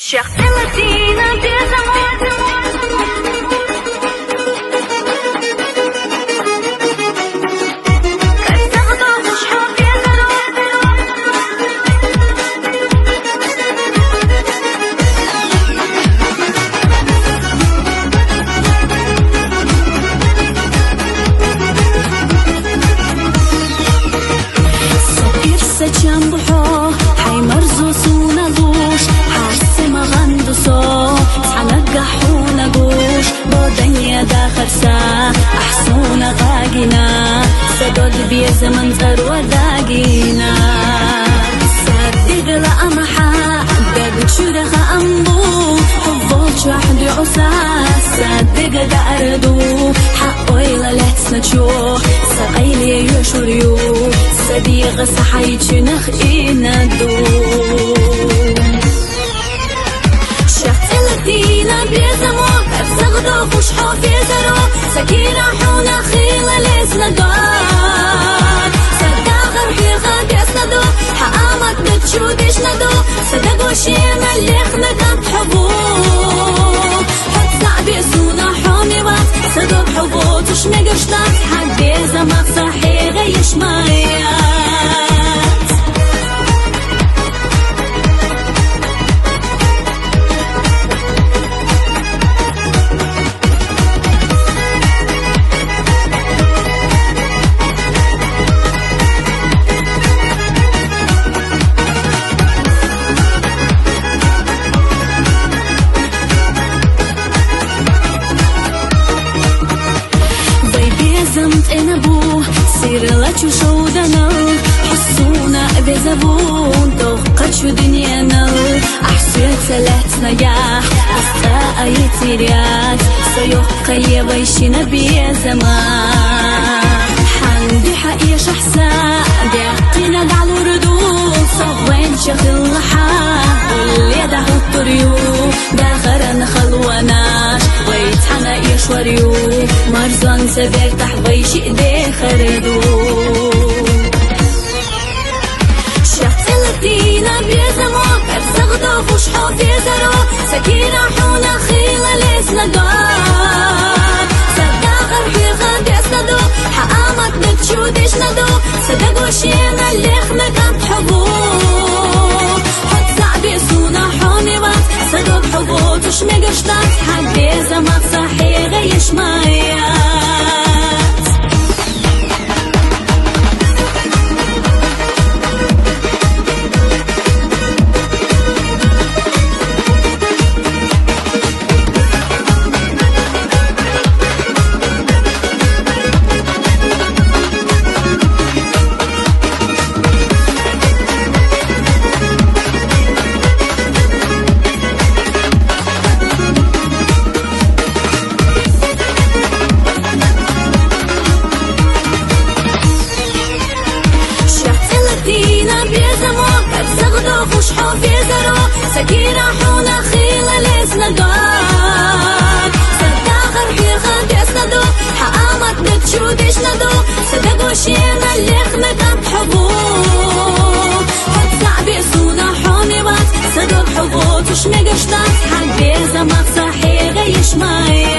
شيخ المدينة بزمان جنبحو حي مرزوس ونغوش حاسم غندسو سعنقح ونقوش بودنيا داخل سا أحسونا غاقنا سدود بيا زمن ثروة داقينا صدق لأمحا دق شرخ أمبو حفظ شحد عساس صدق داردو حقوي للحسن تشوح سقيلي يشوريو صديق صحيت نخينا دوم شخص الدينا بيزمو بفزغدو خوش حوفي زرو سكينة حونا خيلة لسنا دار صداغر حيخا بيسنا دو حقامك نتشودش ندو صدقو شينا اللي خنقا بحبو حتسع بيسونا حومي وقت صدق حبو تشمي قشطات حق بيزمك صحي غيش مايا زمت انبو سير لا تشو دنال حسونا بزبون توقع شو دنيانا احسيت سلاتنا يا استا ايتيريات سيوقع يبيشنا بيا زمان حندي حقيا شحسا بيعطينا قعلو ردود صوين شغل لحا واللي دعو الطريو داخرنا خلوناش ويتحنا يشوريو مرزان سبير تحبيش ايدي خردو شخص الدينا بيزمو بفزغدو خوش حوفي زرو سكينة حونا خيلة لسنا دار صداغر حيخا بيسنا دو حقامك نتشودش ندو صدقو شينا اللي خنقا بحبو حتسع بيسونا حومي وقت صدق حبو تشمي قشطات حق بيزمك صحي غيش مايا خوش حوفي زرو سكينة حونا خيلة لسنا دار صداغر حيخا بيسنا دو حقامك نتشودش ندو صدقو شينا اللي خنقا بحبو حتسع بيسونا حومي وقت صدق حبو تشمي قشطات حق بيزمك صحي غيش مايا